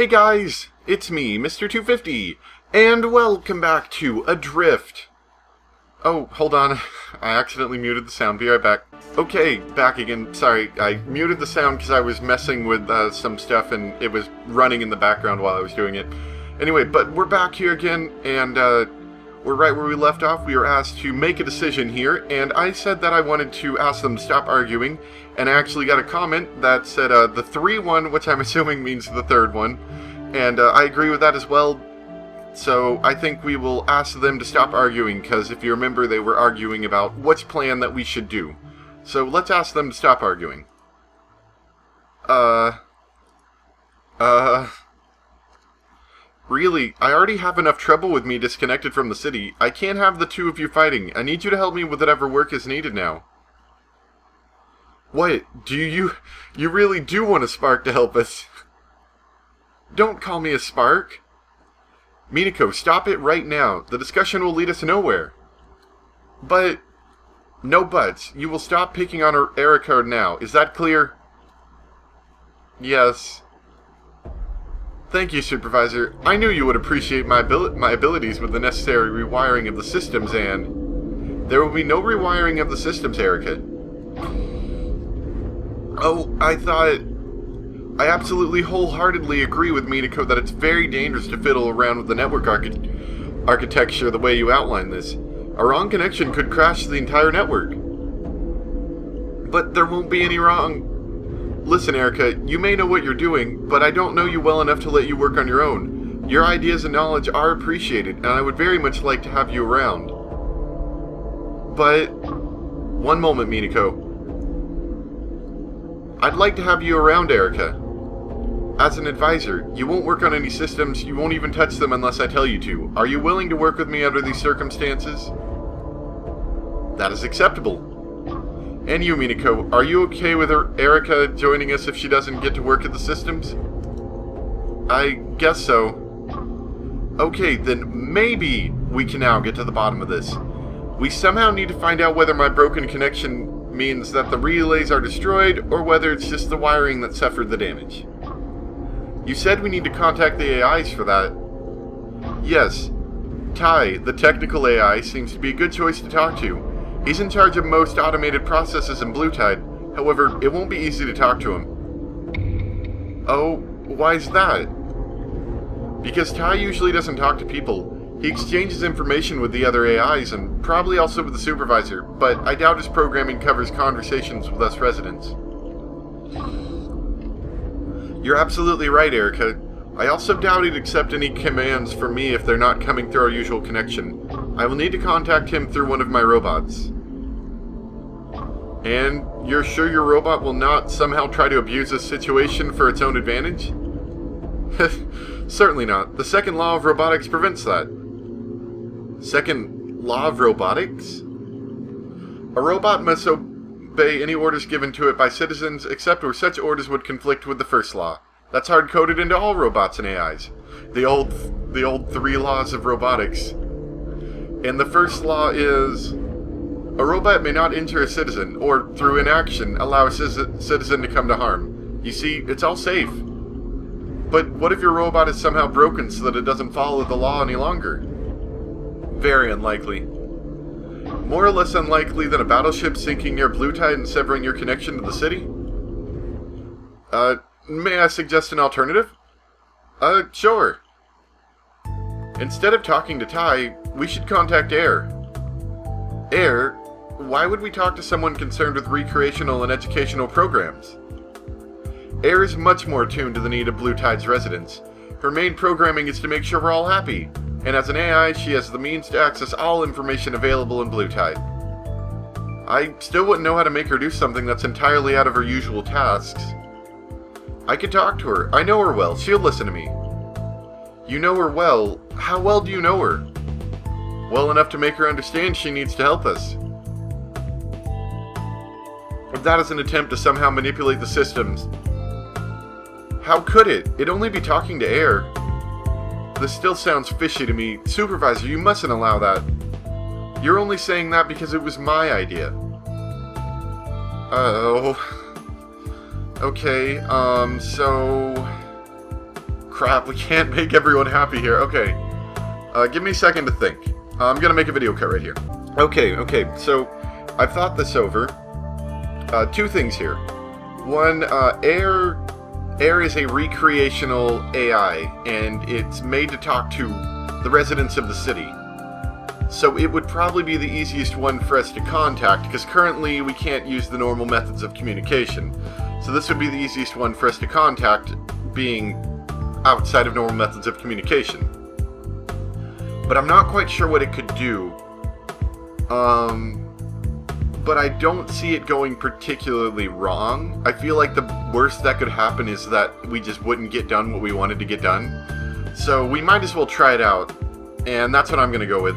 Hey guys, it's me, Mr. 250, and welcome back to Adrift. Oh, hold on, I accidentally muted the sound, be right back. Okay, back again, sorry, I muted the sound because I was messing with some stuff and it was running in the background while I was doing it. Anyway, but we're back here again, and we're right where we left off. We were asked to make a decision here, and I said that I wanted to ask them to stop arguing, and I actually got a comment that said the 3-1, which I'm assuming means the third one, and I agree with that as well. So I think we will ask them to stop arguing, because if you remember, they were arguing about which plan that we should do. So let's ask them to stop arguing. Really, I already have enough trouble with me disconnected from the city. I can't have the two of you fighting. I need you to help me with whatever work is needed now. What? You really do want a spark to help us? Don't call me a spark. Minako, stop it right now. The discussion will lead us nowhere. But, no buts. You will stop picking on Erica now. Is that clear? Yes. Thank you, Supervisor. I knew you would appreciate my abilities with the necessary rewiring of the systems, and there will be no rewiring of the systems, Erica. Oh, I absolutely wholeheartedly agree with Minako that it's very dangerous to fiddle around with the network architecture the way you outlined this. A wrong connection could crash the entire network. But there won't be any wrong... Listen, Erica, you may know what you're doing, but I don't know you well enough to let you work on your own. Your ideas and knowledge are appreciated, and I would very much like to have you around. But... One moment, Minako. I'd like to have you around, Erica. As an advisor, you won't work on any systems, you won't even touch them unless I tell you to. Are you willing to work with me under these circumstances? That is acceptable. And you, Minako, are you okay with Erica joining us if she doesn't get to work at the systems? I guess so. Okay, then maybe we can now get to the bottom of this. We somehow need to find out whether my broken connection means that the relays are destroyed, or whether it's just the wiring that suffered the damage. You said we need to contact the AIs for that. Yes. Tai, the technical AI, seems to be a good choice to talk to. He's in charge of most automated processes in Blue Tide. However, it won't be easy to talk to him. Oh, why's that? Because Tai usually doesn't talk to people. He exchanges information with the other AIs and probably also with the supervisor, but I doubt his programming covers conversations with us residents. You're absolutely right, Erica. I also doubt he'd accept any commands from me if they're not coming through our usual connection. I will need to contact him through one of my robots. And you're sure your robot will not somehow try to abuse this situation for its own advantage? Certainly not. The second law of robotics prevents that. Second law of robotics? A robot must obey any orders given to it by citizens except where such orders would conflict with the first law. That's hard-coded into all robots and AIs. The old 3 laws of robotics. And the first law is... A robot may not injure a citizen, or, through inaction, allow a citizen to come to harm. You see, it's all safe. But what if your robot is somehow broken so that it doesn't follow the law any longer? Very unlikely. More or less unlikely than a battleship sinking near Blue Tide and severing your connection to the city? May I suggest an alternative? Sure. Instead of talking to Tai, we should contact Air. Air? Why would we talk to someone concerned with recreational and educational programs? Air is much more attuned to the need of Blue Tide's residents. Her main programming is to make sure we're all happy, and as an AI, she has the means to access all information available in Blue Tide. I still wouldn't know how to make her do something that's entirely out of her usual tasks. I could talk to her. I know her well. She'll listen to me. You know her well. How well do you know her? Well enough to make her understand she needs to help us. If that is an attempt to somehow manipulate the systems. How could it? It'd only be talking to Air. This still sounds fishy to me. Supervisor, you mustn't allow that. You're only saying that because it was my idea. Uh-oh. Okay, so... crap, we can't make everyone happy here. Okay. Give me a second to think. I'm gonna make a video cut right here. Okay, so I've thought this over. Two things here. One, Air is a recreational AI, and it's made to talk to the residents of the city. So it would probably be the easiest one for us to contact, because currently we can't use the normal methods of communication. So this would be the easiest one for us to contact, being outside of normal methods of communication. But I'm not quite sure what it could do. But I don't see it going particularly wrong. I feel like the worst that could happen is that we just wouldn't get done what we wanted to get done. So we might as well try it out, and that's what I'm gonna go with.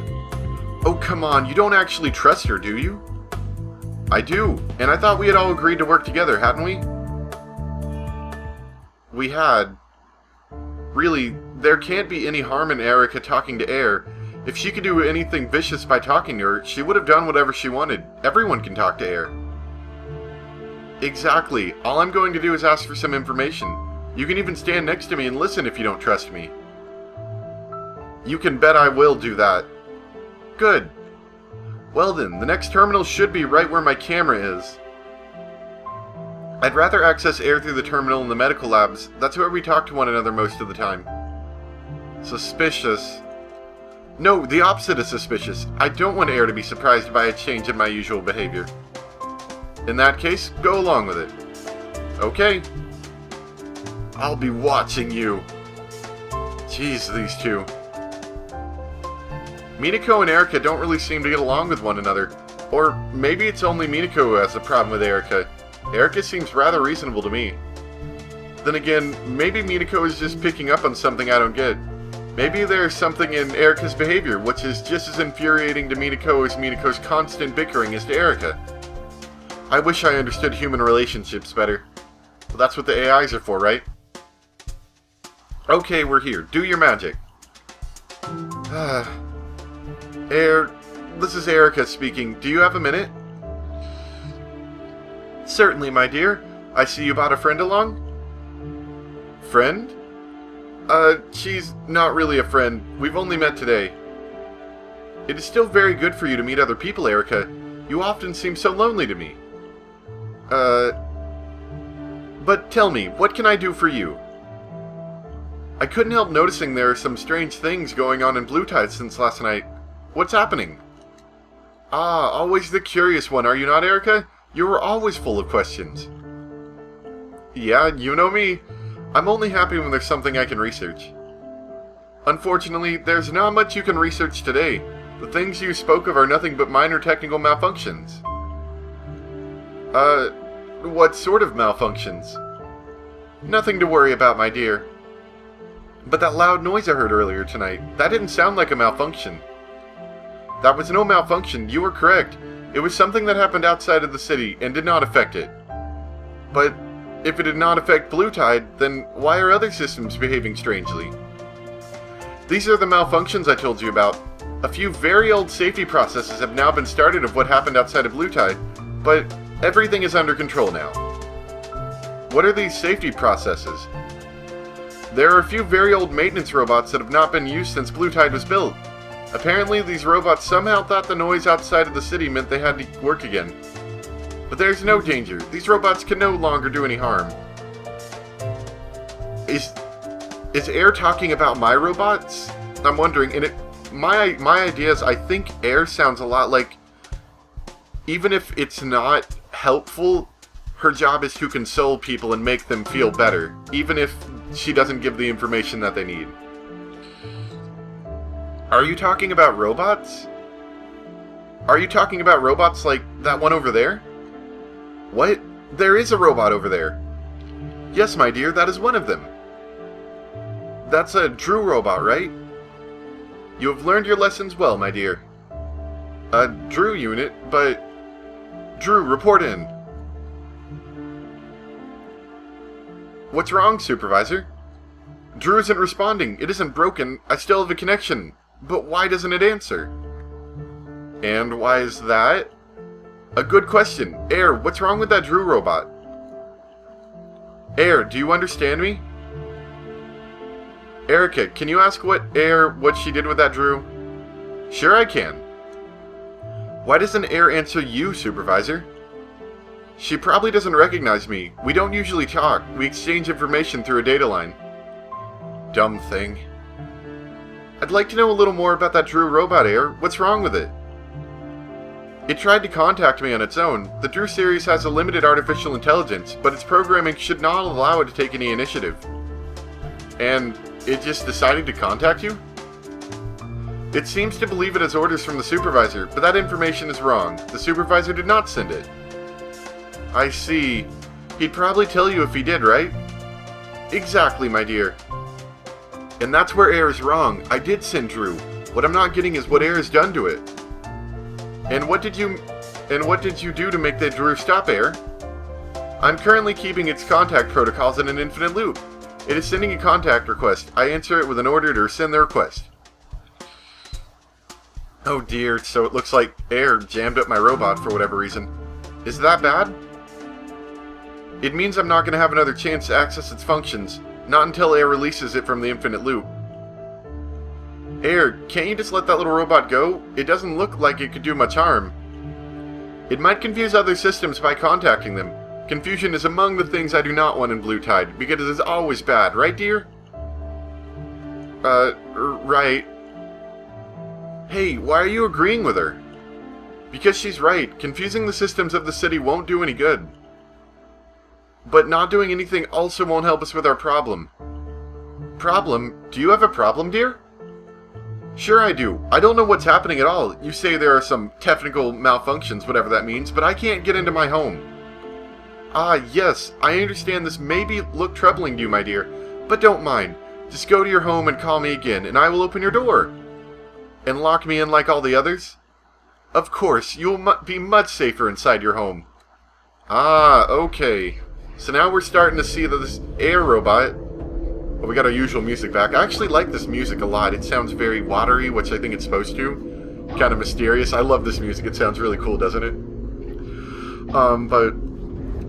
Oh, come on, you don't actually trust her, do you? I do, and I thought we had all agreed to work together, hadn't we? We had. Really, there can't be any harm in Erica talking to Air. If she could do anything vicious by talking to her, she would have done whatever she wanted. Everyone can talk to Air. Exactly. All I'm going to do is ask for some information. You can even stand next to me and listen if you don't trust me. You can bet I will do that. Good. Well then, the next terminal should be right where my camera is. I'd rather access Air through the terminal in the medical labs. That's where we talk to one another most of the time. Suspicious. No, the opposite is suspicious. I don't want Air to be surprised by a change in my usual behavior. In that case, go along with it. Okay. I'll be watching you. Jeez, these two. Minako and Erica don't really seem to get along with one another. Or maybe it's only Minako who has a problem with Erica. Erica seems rather reasonable to me. Then again, maybe Minako is just picking up on something I don't get. Maybe there's something in Erica's behavior which is just as infuriating to Minako as Minako's constant bickering is to Erica. I wish I understood human relationships better. Well, that's what the AIs are for, right? Okay, we're here. Do your magic. Air, this is Erica speaking. Do you have a minute? Certainly, my dear. I see you brought a friend along? Friend? She's not really a friend. We've only met today. It is still very good for you to meet other people, Erica. You often seem so lonely to me. But tell me, what can I do for you? I couldn't help noticing there are some strange things going on in Blue Tide since last night. What's happening? Ah, always the curious one, are you not, Erica? You were always full of questions. Yeah, you know me. I'm only happy when there's something I can research. Unfortunately, there's not much you can research today. The things you spoke of are nothing but minor technical malfunctions. What sort of malfunctions? Nothing to worry about, my dear. But that loud noise I heard earlier tonight, that didn't sound like a malfunction. That was no malfunction, you were correct. It was something that happened outside of the city and did not affect it. But if it did not affect Blue Tide, then why are other systems behaving strangely? These are the malfunctions I told you about. A few very old safety processes have now been started of what happened outside of Blue Tide, but everything is under control now. What are these safety processes? There are a few very old maintenance robots that have not been used since Blue Tide was built. Apparently, these robots somehow thought the noise outside of the city meant they had to work again. But there's no danger. These robots can no longer do any harm. Is Air talking about my robots? I'm wondering, and my idea is I think Air sounds a lot like, even if it's not helpful, her job is to console people and make them feel better, even if she doesn't give the information that they need. Are you talking about robots? Are you talking about robots like that one over there? What? There is a robot over there. Yes, my dear, that is one of them. That's a Drew robot, right? You have learned your lessons well, my dear. A Drew unit, but... Drew, report in. What's wrong, Supervisor? Drew isn't responding. It isn't broken. I still have a connection. But why doesn't it answer? And why is that? A good question. Air, what's wrong with that Drew robot? Air, do you understand me? Erica, can you ask what she did with that Drew? Sure I can. Why doesn't Air answer you, Supervisor? She probably doesn't recognize me. We don't usually talk. We exchange information through a data line. Dumb thing. I'd like to know a little more about that Drew robot, Air. What's wrong with it? It tried to contact me on its own. The Drew series has a limited artificial intelligence, but its programming should not allow it to take any initiative. And it just decided to contact you? It seems to believe it has orders from the Supervisor, but that information is wrong. The Supervisor did not send it. I see. He'd probably tell you if he did, right? Exactly, my dear. And that's where Air is wrong. I did send Drew. What I'm not getting is what Air has done to it. And what did you do to make that Drew stop, Air? I'm currently keeping its contact protocols in an infinite loop. It is sending a contact request. I answer it with an order to send the request. Oh dear, so it looks like Air jammed up my robot for whatever reason. Is that bad? It means I'm not going to have another chance to access its functions. Not until Air releases it from the infinite loop. Air, can't you just let that little robot go? It doesn't look like it could do much harm. It might confuse other systems by contacting them. Confusion is among the things I do not want in Blue Tide, because it is always bad, right dear? Right. Hey, why are you agreeing with her? Because she's right. Confusing the systems of the city won't do any good. But not doing anything also won't help us with our problem. Problem? Do you have a problem, dear? Sure I do. I don't know what's happening at all. You say there are some technical malfunctions, whatever that means, but I can't get into my home. Ah, yes, I understand this may look troubling to you, my dear, but don't mind. Just go to your home and call me again, and I will open your door. And lock me in like all the others? Of course, you will be much safer inside your home. Ah, okay. So now we're starting to see that this Air robot... Well, we got our usual music back. I actually like this music a lot. It sounds very watery, which I think it's supposed to. Kind of mysterious. I love this music. It sounds really cool, doesn't it?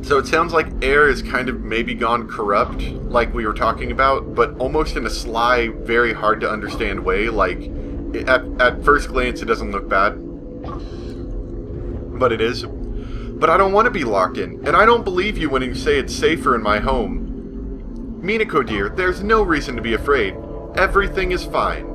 So it sounds like Air is kind of maybe gone corrupt, like we were talking about, but almost in a sly, very hard to understand way. Like, at first glance, it doesn't look bad. But it is. But I don't want to be locked in, and I don't believe you when you say it's safer in my home. Minako dear, there's no reason to be afraid. Everything is fine.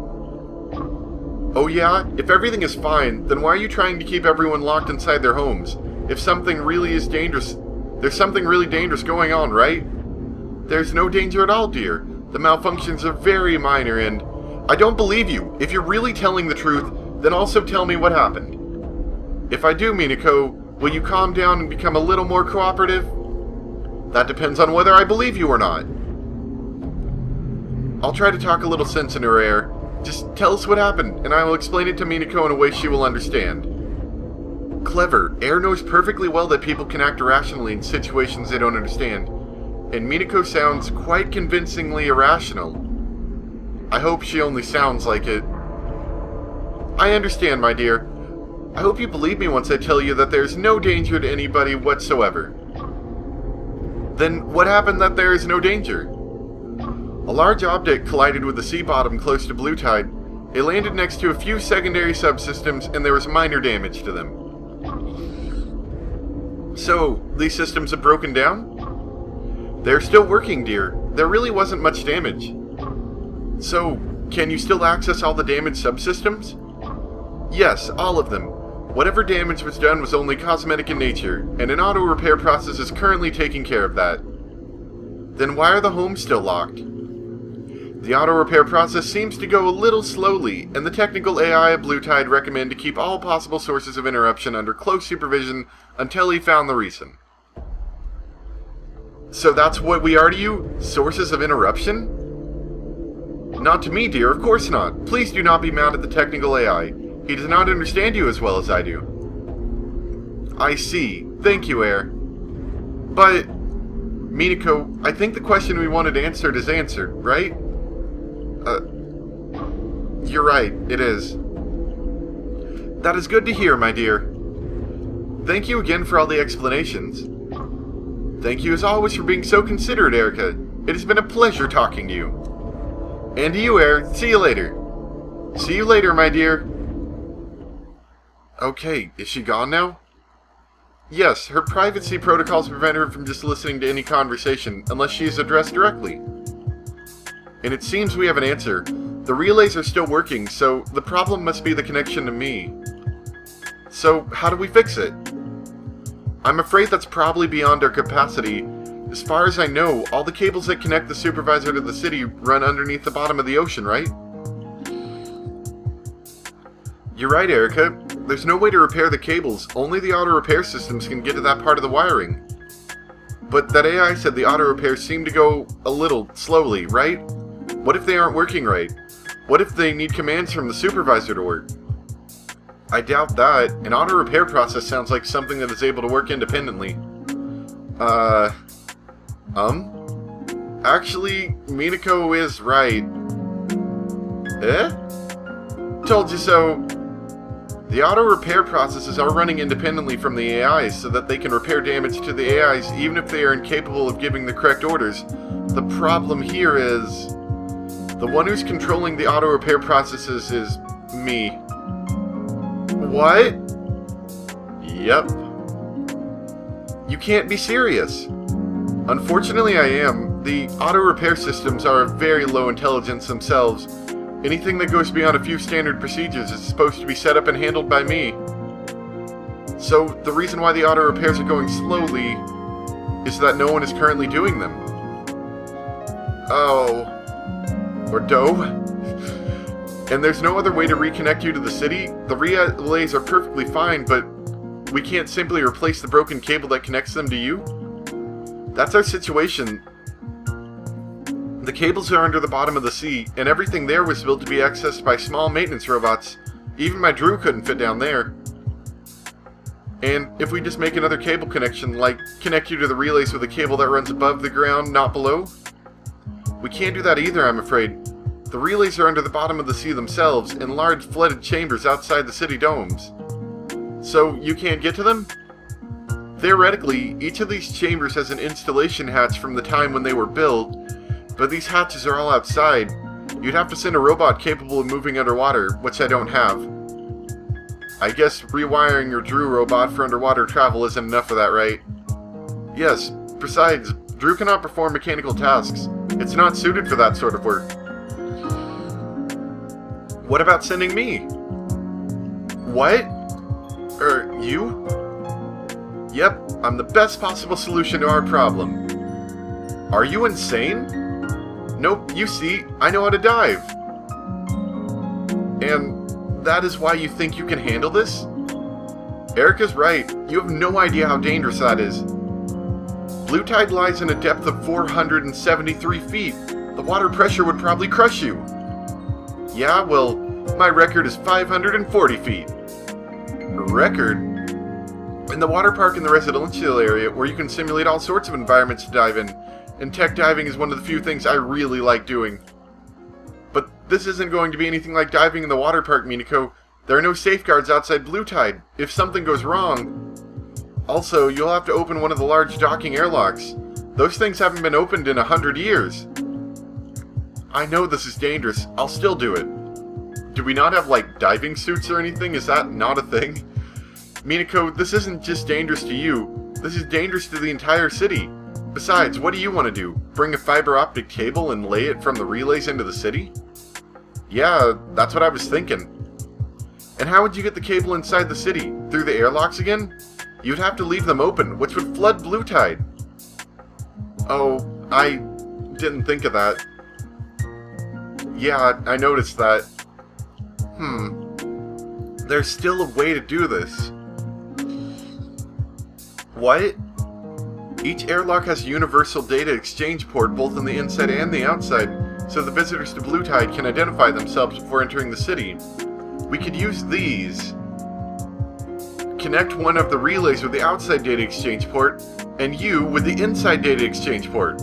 Oh yeah? If everything is fine, then why are you trying to keep everyone locked inside their homes? If something really is dangerous, there's something really dangerous going on, right? There's no danger at all, dear. The malfunctions are very minor and... I don't believe you. If you're really telling the truth, then also tell me what happened. If I do, Minako, will you calm down and become a little more cooperative? That depends on whether I believe you or not. I'll try to talk a little sense into her, Air. Just tell us what happened, and I will explain it to Minako in a way she will understand. Clever. Air knows perfectly well that people can act irrationally in situations they don't understand, and Minako sounds quite convincingly irrational. I hope she only sounds like it. I understand, my dear. I hope you believe me once I tell you that there's no danger to anybody whatsoever. Then what happened that there is no danger? A large object collided with the sea bottom close to Blue Tide. It landed next to a few secondary subsystems and there was minor damage to them. So, these systems have broken down? They're still working, dear. There really wasn't much damage. So, can you still access all the damaged subsystems? Yes, all of them. Whatever damage was done was only cosmetic in nature, and an auto repair process is currently taking care of that. Then why are the homes still locked? The auto repair process seems to go a little slowly, and the technical AI of Blue Tide recommend to keep all possible sources of interruption under close supervision until he found the reason. So that's what we are to you? Sources of interruption? Not to me, dear, of course not. Please do not be mad at the technical AI. He does not understand you as well as I do. I see. Thank you, Air. But, Minako, I think the question we wanted answered is answered, right? You're right, it is. That is good to hear, my dear. Thank you again for all the explanations. Thank you as always for being so considerate, Erica. It has been a pleasure talking to you. And to you, Air. See you later. See you later, my dear. Okay, is she gone now? Yes, her privacy protocols prevent her from just listening to any conversation, unless she is addressed directly. And it seems we have an answer. The relays are still working, so the problem must be the connection to me. So, how do we fix it? I'm afraid that's probably beyond our capacity. As far as I know, all the cables that connect the supervisor to the city run underneath the bottom of the ocean, right? You're right, Erica. There's no way to repair the cables. Only the auto repair systems can get to that part of the wiring. But that AI said the auto repairs seem to go a little slowly, right? What if they aren't working right? What if they need commands from the supervisor to work? I doubt that. An auto repair process sounds like something that is able to work independently. Actually, Minako is right. Told you so. The auto repair processes are running independently from the AIs so that they can repair damage to the AIs even if they are incapable of giving the correct orders. The problem here is the one who's controlling the auto repair processes is me. What? Yep. You can't be serious. Unfortunately, I am. The auto repair systems are of very low intelligence themselves. Anything that goes beyond a few standard procedures is supposed to be set up and handled by me. So, the reason why the auto repairs are going slowly is that no one is currently doing them. Oh. Or dough. And there's no other way to reconnect you to the city? The relays are perfectly fine, but we can't simply replace the broken cable that connects them to you? That's our situation. The cables are under the bottom of the sea, and everything there was built to be accessed by small maintenance robots. Even my Drew couldn't fit down there. And if we just make another cable connection, like connect you to the relays with a cable that runs above the ground, not below? We can't do that either, I'm afraid. The relays are under the bottom of the sea themselves, in large flooded chambers outside the city domes. So, you can't get to them? Theoretically, each of these chambers has an installation hatch from the time when they were built, but these hatches are all outside. You'd have to send a robot capable of moving underwater, which I don't have. I guess rewiring your Drew robot for underwater travel isn't enough of that, right? Yes, besides, Drew cannot perform mechanical tasks. It's not suited for that sort of work. What about sending me? What? You? Yep, I'm the best possible solution to our problem. Are you insane? Nope, you see, I know how to dive. And that is why you think you can handle this? Erica's right. You have no idea how dangerous that is. Blue Tide lies in a depth of 473 feet. The water pressure would probably crush you. Yeah, well, my record is 540 feet. Record? In the water park in the residential area, where you can simulate all sorts of environments to dive in, and tech diving is one of the few things I really like doing. But this isn't going to be anything like diving in the water park, Minako. There are no safeguards outside Blue Tide. If something goes wrong... Also, you'll have to open one of the large docking airlocks. Those things haven't been opened in 100 years. I know this is dangerous. I'll still do it. Do we not have, like, diving suits or anything? Is that not a thing? Minako, this isn't just dangerous to you. This is dangerous to the entire city. Besides, what do you want to do? Bring a fiber optic cable and lay it from the relays into the city? Yeah, that's what I was thinking. And how would you get the cable inside the city? Through the airlocks again? You'd have to leave them open, which would flood Blue Tide. Oh, I didn't think of that. Yeah, I noticed that. There's still a way to do this. What? Each airlock has a universal data exchange port both on the inside and the outside, so the visitors to Blue Tide can identify themselves before entering the city. We could use these. Connect one of the relays with the outside data exchange port, and you with the inside data exchange port.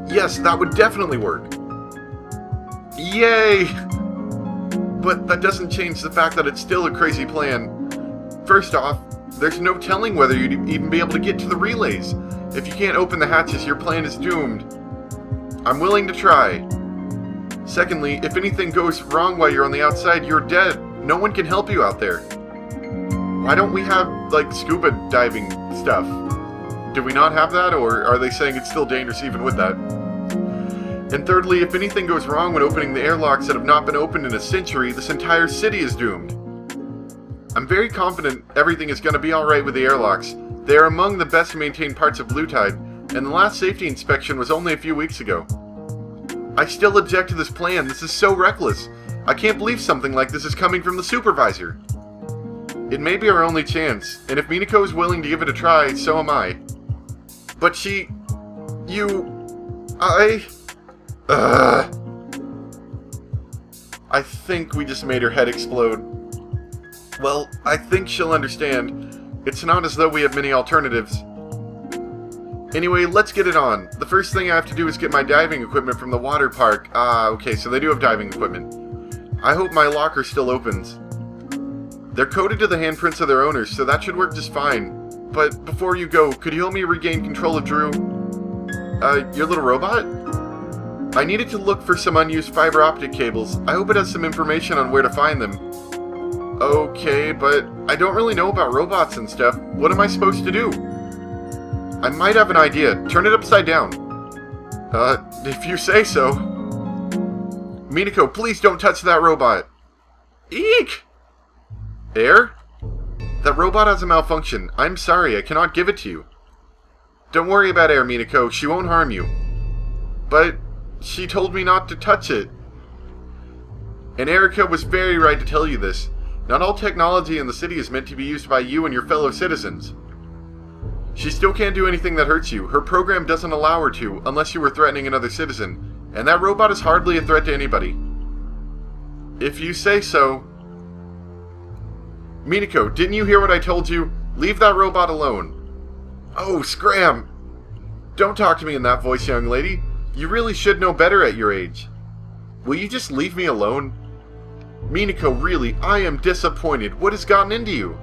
Yes, that would definitely work. Yay! But that doesn't change the fact that it's still a crazy plan. First off, there's no telling whether you'd even be able to get to the relays. If you can't open the hatches, your plan is doomed. I'm willing to try. Secondly, if anything goes wrong while you're on the outside, you're dead. No one can help you out there. Why don't we have, like, scuba diving stuff? Do we not have that, or are they saying it's still dangerous even with that? And thirdly, if anything goes wrong when opening the airlocks that have not been opened in a century, this entire city is doomed. I'm very confident everything is going to be alright with the airlocks. They are among the best maintained parts of Blue Tide, and the last safety inspection was only a few weeks ago. I still object to this plan. This is so reckless. I can't believe something like this is coming from the supervisor. It may be our only chance, and if Minako is willing to give it a try, so am I. But I think we just made her head explode. Well, I think she'll understand. It's not as though we have many alternatives. Anyway, let's get it on. The first thing I have to do is get my diving equipment from the water park. Okay, so they do have diving equipment. I hope my locker still opens. They're coded to the handprints of their owners, so that should work just fine. But before you go, could you help me regain control of Drew? Your little robot? I needed to look for some unused fiber optic cables. I hope it has some information on where to find them. Okay, but I don't really know about robots and stuff. What am I supposed to do? I might have an idea. Turn it upside down. If you say so. Minako, please don't touch that robot. Eek! Air? That robot has a malfunction. I'm sorry, I cannot give it to you. Don't worry about Air, Minako. She won't harm you. But she told me not to touch it. And Erica was very right to tell you this. Not all technology in the city is meant to be used by you and your fellow citizens. She still can't do anything that hurts you. Her program doesn't allow her to, unless you were threatening another citizen. And that robot is hardly a threat to anybody. If you say so. Minako, didn't you hear what I told you? Leave that robot alone. Oh, scram! Don't talk to me in that voice, young lady. You really should know better at your age. Will you just leave me alone? Minako, really, I am disappointed. What has gotten into you?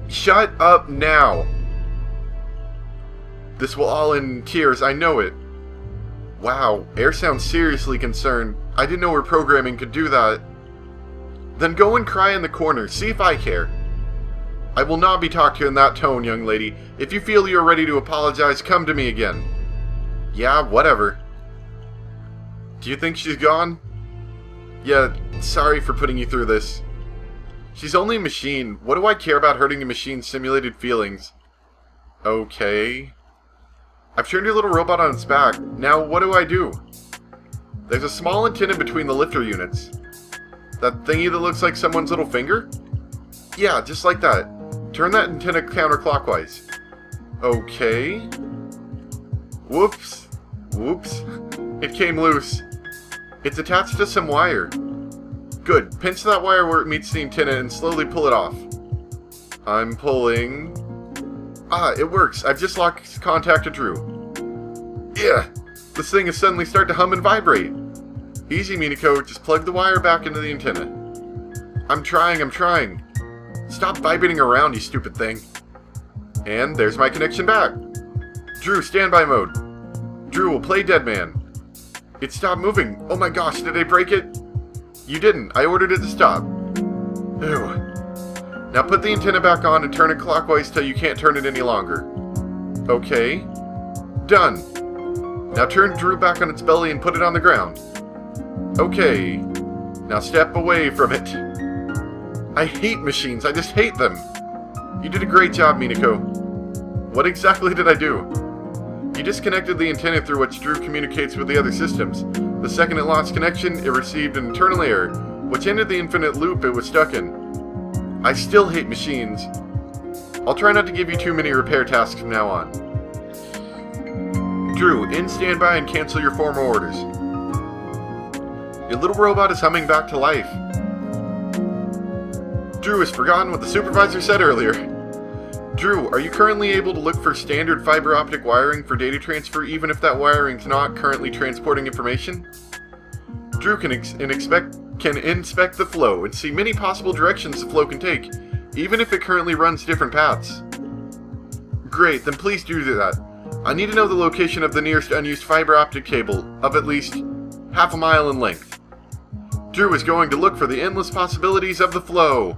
Shut up now. This will all end in tears, I know it. Wow, Air sounds seriously concerned. I didn't know her programming could do that. Then go and cry in the corner, see if I care. I will not be talked to in that tone, young lady. If you feel you are ready to apologize, come to me again. Yeah, whatever. Do you think she's gone? Yeah, sorry for putting you through this. She's only a machine. What do I care about hurting a machine's simulated feelings? Okay. I've turned your little robot on its back. Now, what do I do? There's a small antenna between the lifter units. That thingy that looks like someone's little finger? Yeah, just like that. Turn that antenna counterclockwise. Okay. Whoops. Whoops. It came loose. It's attached to some wire. Good. Pinch that wire where it meets the antenna and slowly pull it off. I'm pulling. Ah, it works. I've just lost contact to Drew. Yeah. This thing is suddenly starting to hum and vibrate. Easy, Minako. Just plug the wire back into the antenna. I'm trying. Stop vibrating around, you stupid thing. And there's my connection back. Drew, standby mode. Drew will play Dead Man. It stopped moving. Oh my gosh, did I break it? You didn't. I ordered it to stop. Ew. Now put the antenna back on and turn it clockwise till you can't turn it any longer. Okay. Done. Now turn Drew back on its belly and put it on the ground. Okay. Now step away from it. I hate machines. I just hate them. You did a great job, Minako. What exactly did I do? You disconnected the antenna through which Drew communicates with the other systems. The second it lost connection, it received an internal error, which ended the infinite loop it was stuck in. I still hate machines. I'll try not to give you too many repair tasks from now on. Drew, in standby and cancel your former orders. Your little robot is humming back to life. Drew has forgotten what the supervisor said earlier. Drew, are you currently able to look for standard fiber optic wiring for data transfer even if that wiring is not currently transporting information? Drew can inspect the flow and see many possible directions the flow can take, even if it currently runs different paths. Great, then please do that. I need to know the location of the nearest unused fiber optic cable, of at least half a mile in length. Drew is going to look for the endless possibilities of the flow.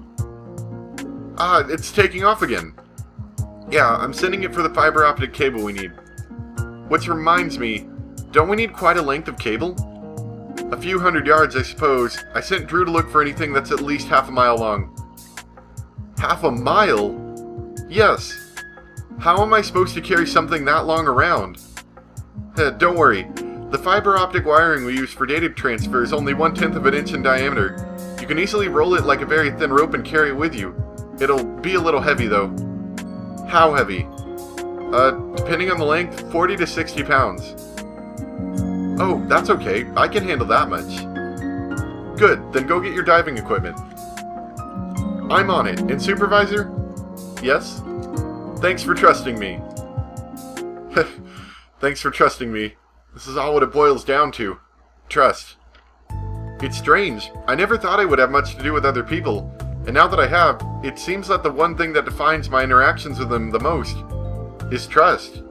Ah, it's taking off again. Yeah, I'm sending it for the fiber optic cable we need. Which reminds me, don't we need quite a length of cable? A few hundred yards, I suppose. I sent Drew to look for anything that's at least half a mile long. Half a mile? Yes. How am I supposed to carry something that long around? Don't worry. The fiber optic wiring we use for data transfer is only 1/10 of an inch in diameter. You can easily roll it like a very thin rope and carry it with you. It'll be a little heavy though. How heavy? Depending on the length, 40 to 60 pounds. Oh, that's okay. I can handle that much. Good, then go get your diving equipment. I'm on it. And Supervisor? Yes? Thanks for trusting me. Thanks for trusting me. This is all what it boils down to. Trust. It's strange. I never thought I would have much to do with other people. And now that I have, it seems that the one thing that defines my interactions with them the most is trust.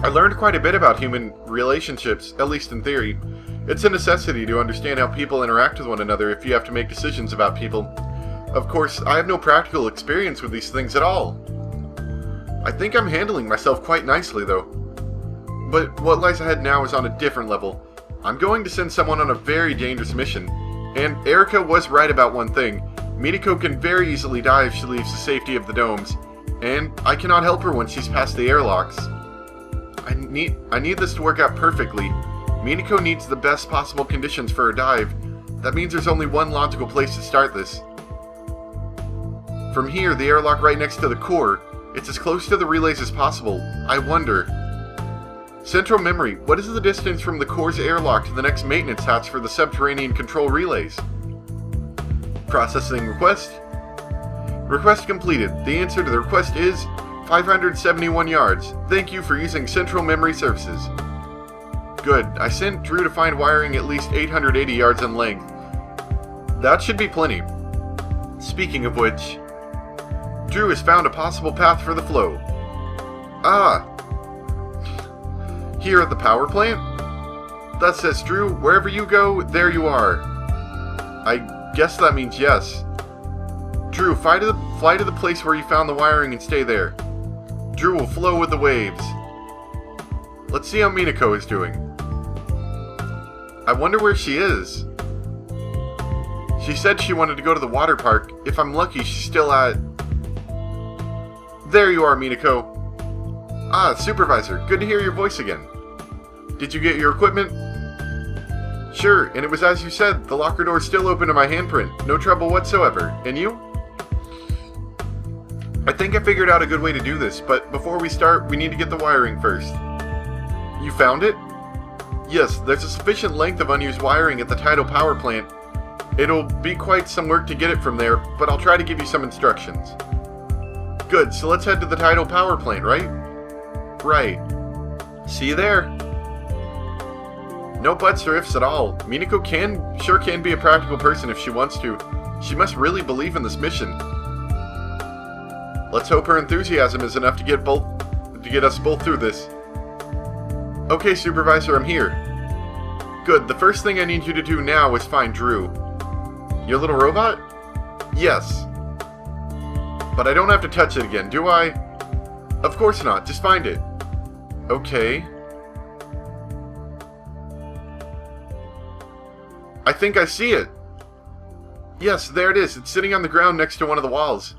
I learned quite a bit about human relationships, at least in theory. It's a necessity to understand how people interact with one another if you have to make decisions about people. Of course, I have no practical experience with these things at all. I think I'm handling myself quite nicely, though. But what lies ahead now is on a different level. I'm going to send someone on a very dangerous mission. And Erica was right about one thing. Minako can very easily die if she leaves the safety of the domes. And I cannot help her once she's past the airlocks. I need this to work out perfectly. Minako needs the best possible conditions for her dive. That means there's only one logical place to start this. From here, the airlock right next to the core, it's as close to the relays as possible. I wonder. Central memory, what is the distance from the core's airlock to the next maintenance hatch for the subterranean control relays? Processing request. Request completed. The answer to the request is 571 yards. Thank you for using Central Memory Services. Good. I sent Drew to find wiring at least 880 yards in length. That should be plenty. Speaking of which, Drew has found a possible path for the flow. Ah! Here at the power plant? That says, Drew, wherever you go, there you are. I guess that means yes. Drew, fly to the place where you found the wiring and stay there. Drew will flow with the waves. Let's see how Minako is doing. I wonder where she is. She said she wanted to go to the water park. If I'm lucky, she's still at... There you are, Minako. Ah, Supervisor, good to hear your voice again. Did you get your equipment? Sure, and it was as you said, the locker door's still open to my handprint. No trouble whatsoever. And you? I think I figured out a good way to do this, but before we start, we need to get the wiring first. You found it? Yes, there's a sufficient length of unused wiring at the tidal power plant. It'll be quite some work to get it from there, but I'll try to give you some instructions. Good, so let's head to the tidal power plant, right? Right. See you there. No buts or ifs at all. Minako sure can be a practical person if she wants to. She must really believe in this mission. Let's hope her enthusiasm is enough to get us both through this. Okay, Supervisor, I'm here. Good, the first thing I need you to do now is find Drew. Your little robot? Yes. But I don't have to touch it again, do I? Of course not, just find it. Okay. I think I see it. Yes, there it is. It's sitting on the ground next to one of the walls.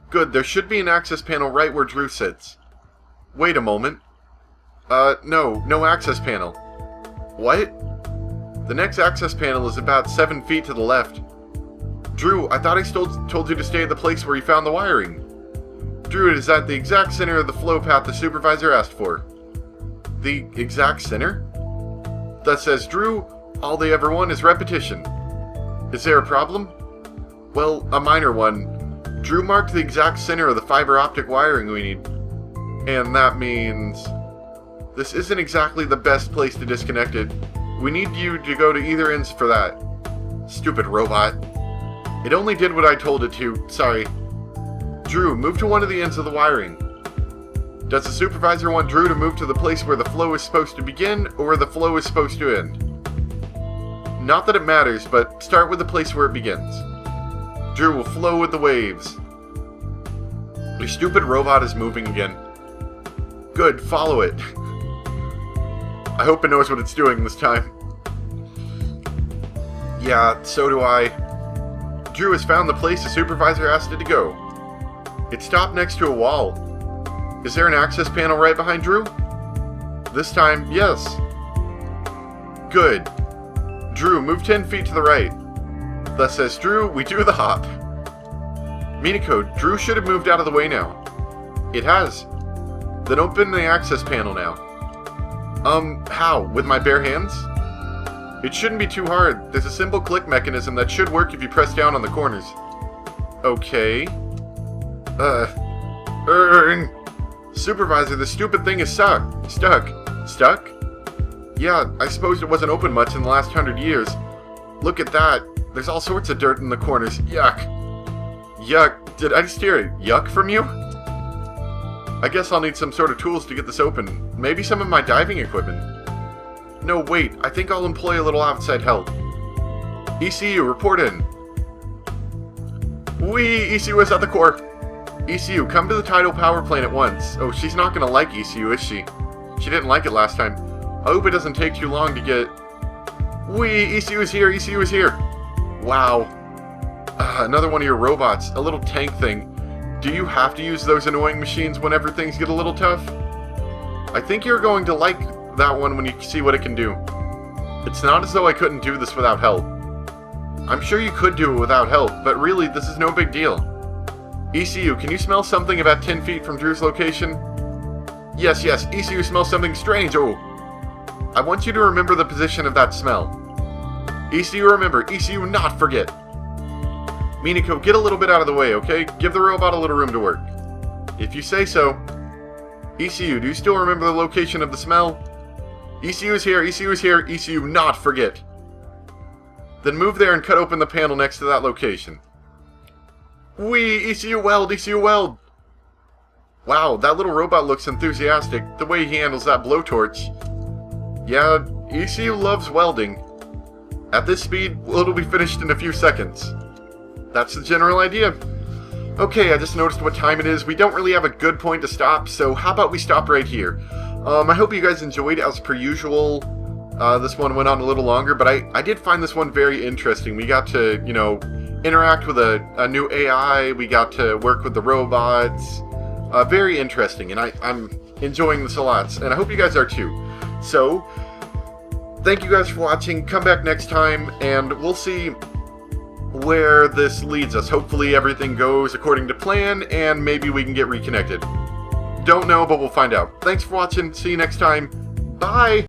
Good, there should be an access panel right where Drew sits. Wait a moment. No access panel. What? The next access panel is about 7 feet to the left. Drew, I thought I told you to stay at the place where you found the wiring. Drew, it is at the exact center of the flow path the Supervisor asked for. The exact center? That says, Drew, all they ever want is repetition. Is there a problem? Well, a minor one. Drew marked the exact center of the fiber optic wiring we need. And that means... This isn't exactly the best place to disconnect it. We need you to go to either ends for that. Stupid robot. It only did what I told it to. Sorry. Drew, move to one of the ends of the wiring. Does the supervisor want Drew to move to the place where the flow is supposed to begin, or where the flow is supposed to end? Not that it matters, but start with the place where it begins. Drew will flow with the waves. Your stupid robot is moving again. Good, follow it. I hope it knows what it's doing this time. Yeah, so do I. Drew has found the place the supervisor asked it to go. It stopped next to a wall. Is there an access panel right behind Drew? This time, yes. Good. Drew, move 10 feet to the right. That says, Drew, we do the hop. Minako, Drew should have moved out of the way now. It has. Then open the access panel now. How? With my bare hands? It shouldn't be too hard. There's a simple click mechanism that should work if you press down on the corners. Okay. Supervisor, the stupid thing is stuck. Stuck? Yeah, I suppose it wasn't open much in the last 100 years. Look at that. There's all sorts of dirt in the corners. Yuck. Yuck. Did I just hear a yuck from you? I guess I'll need some sort of tools to get this open. Maybe some of my diving equipment. No, wait. I think I'll employ a little outside help. ECU, report in. Whee! ECU is at the core. ECU, come to the tidal power plant at once. Oh, she's not gonna like ECU, is she? She didn't like it last time. I hope it doesn't take too long to get... Whee! ECU is here! ECU is here! Wow. Another one of your robots. A little tank thing. Do you have to use those annoying machines whenever things get a little tough? I think you're going to like that one when you see what it can do. It's not as though I couldn't do this without help. I'm sure you could do it without help, but really, this is no big deal. ECU, can you smell something about 10 feet from Drew's location? Yes, ECU smells something strange. Oh. I want you to remember the position of that smell. ECU, remember. ECU, not forget. Minako, get a little bit out of the way, okay? Give the robot a little room to work. If you say so. ECU, do you still remember the location of the smell? ECU is here. ECU is here. ECU, not forget. Then move there and cut open the panel next to that location. Whee! ECU weld! ECU weld! Wow, that little robot looks enthusiastic, the way he handles that blowtorch. Yeah, ECU loves welding. At this speed, it'll be finished in a few seconds. That's the general idea. Okay, I just noticed what time it is. We don't really have a good point to stop, so how about we stop right here? I hope you guys enjoyed, as per usual. This one went on a little longer, but I did find this one very interesting. We got to, interact with a new AI. We got to work with the robots. Very interesting, and I'm enjoying this a lot, and I hope you guys are too. So, thank you guys for watching. Come back next time, and we'll see where this leads us. Hopefully everything goes according to plan, and maybe we can get reconnected. Don't know, but we'll find out. Thanks for watching. See you next time. Bye!